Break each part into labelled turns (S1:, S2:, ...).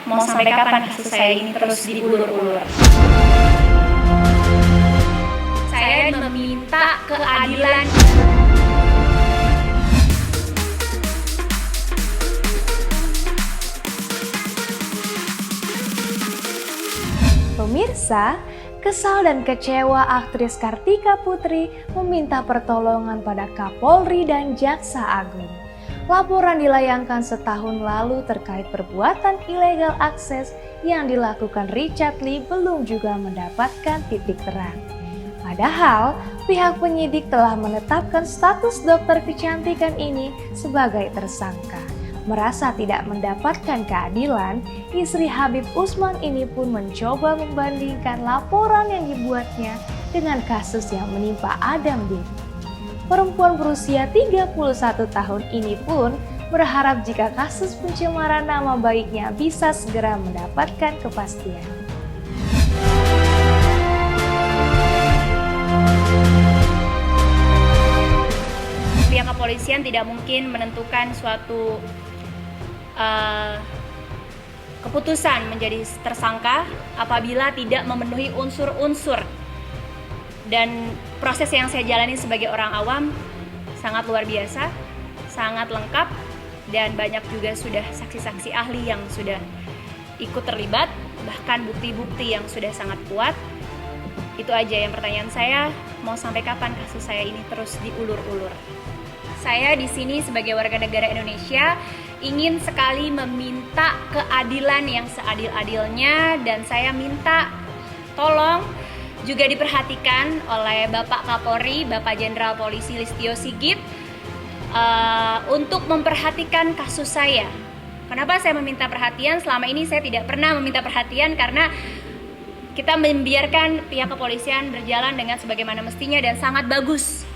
S1: mau sampai kapan kasus saya ini terus diulur-ulur. Saya meminta keadilan.
S2: Pemirsa, kesal dan kecewa aktris Kartika Putri meminta pertolongan pada Kapolri dan Jaksa Agung. Laporan dilayangkan setahun lalu terkait perbuatan ilegal akses yang dilakukan Richard Lee belum juga mendapatkan titik terang. Padahal, pihak penyidik telah menetapkan status dokter kecantikan ini sebagai tersangka. Merasa tidak mendapatkan keadilan, istri Habib Usman ini pun mencoba membandingkan laporan yang dibuatnya dengan kasus yang menimpa Adam D. Perempuan berusia 31 tahun ini pun berharap jika kasus pencemaran nama baiknya bisa segera mendapatkan kepastian.
S1: Pihak kepolisian tidak mungkin menentukan suatu keputusan menjadi tersangka apabila tidak memenuhi unsur-unsur, dan proses yang saya jalani sebagai orang awam sangat luar biasa, sangat lengkap, dan banyak juga sudah saksi-saksi ahli yang sudah ikut terlibat, bahkan bukti-bukti yang sudah sangat kuat. Itu aja yang pertanyaan saya, mau sampai kapan kasus saya ini terus diulur-ulur? Saya di sini sebagai warga negara Indonesia ingin sekali meminta keadilan yang seadil-adilnya, dan saya minta tolong juga diperhatikan oleh Bapak Kapolri, Bapak Jenderal Polisi Listio Sigit untuk memperhatikan kasus saya. Kenapa saya meminta perhatian? Selama ini saya tidak pernah meminta perhatian karena kita membiarkan pihak kepolisian berjalan dengan sebagaimana mestinya, dan sangat bagus.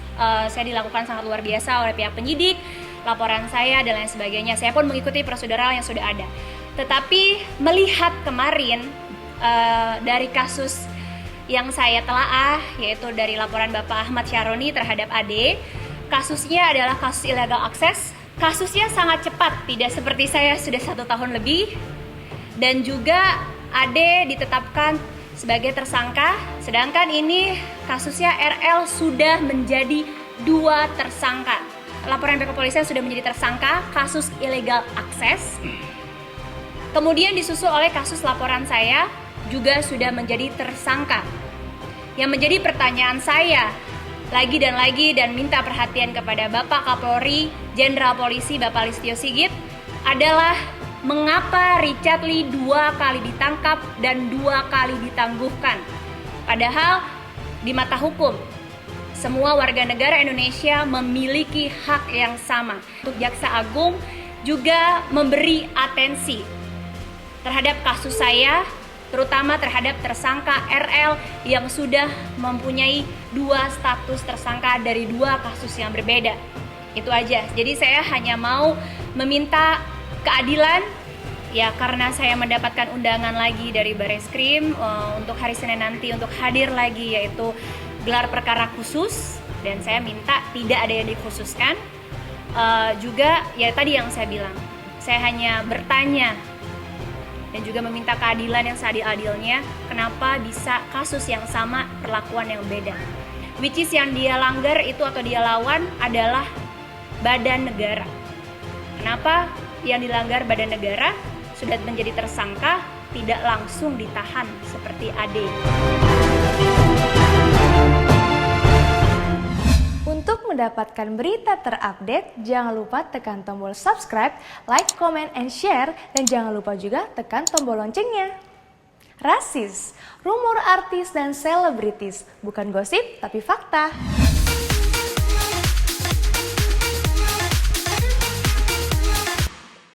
S1: Saya dilakukan sangat luar biasa oleh pihak penyidik, laporan saya dan lain sebagainya. Saya pun mengikuti prosedural yang sudah ada. Tetapi melihat kemarin dari kasus yang saya telaah, yaitu dari laporan Bapak Ahmad Syaroni terhadap AD, kasusnya adalah kasus illegal akses. Kasusnya sangat cepat, tidak seperti saya sudah 1 tahun lebih, dan juga AD ditetapkan sebagai tersangka, sedangkan ini kasusnya RL sudah menjadi 2 tersangka. Laporan pihak kepolisian sudah menjadi tersangka kasus illegal akses. Kemudian disusul oleh kasus laporan saya juga sudah menjadi tersangka. Yang menjadi pertanyaan saya lagi dan minta perhatian kepada Bapak Kapolri, Jenderal Polisi Bapak Listio Sigit adalah mengapa Richard Lee 2 kali ditangkap dan 2 kali ditangguhkan? Padahal di mata hukum, semua warga negara Indonesia memiliki hak yang sama. Untuk Jaksa Agung juga memberi atensi terhadap kasus saya, terutama terhadap tersangka RL yang sudah mempunyai 2 status tersangka dari 2 kasus yang berbeda. Itu aja. Jadi saya hanya mau meminta keadilan, ya, karena saya mendapatkan undangan lagi dari Bareskrim untuk hari Senin nanti untuk hadir lagi, yaitu gelar perkara khusus, dan saya minta tidak ada yang dikhususkan. Juga ya tadi yang saya bilang, saya hanya bertanya dan juga meminta keadilan yang seadil-adilnya. Kenapa bisa kasus yang sama, perlakuan yang beda? Which is yang dia langgar itu atau dia lawan adalah badan negara. Kenapa yang dilanggar badan negara sudah menjadi tersangka tidak langsung ditahan seperti AD?
S2: Untuk mendapatkan berita terupdate, jangan lupa tekan tombol subscribe, like, comment, and share, dan jangan lupa juga tekan tombol loncengnya. Rasis, rumor artis dan selebritis, bukan gosip tapi fakta.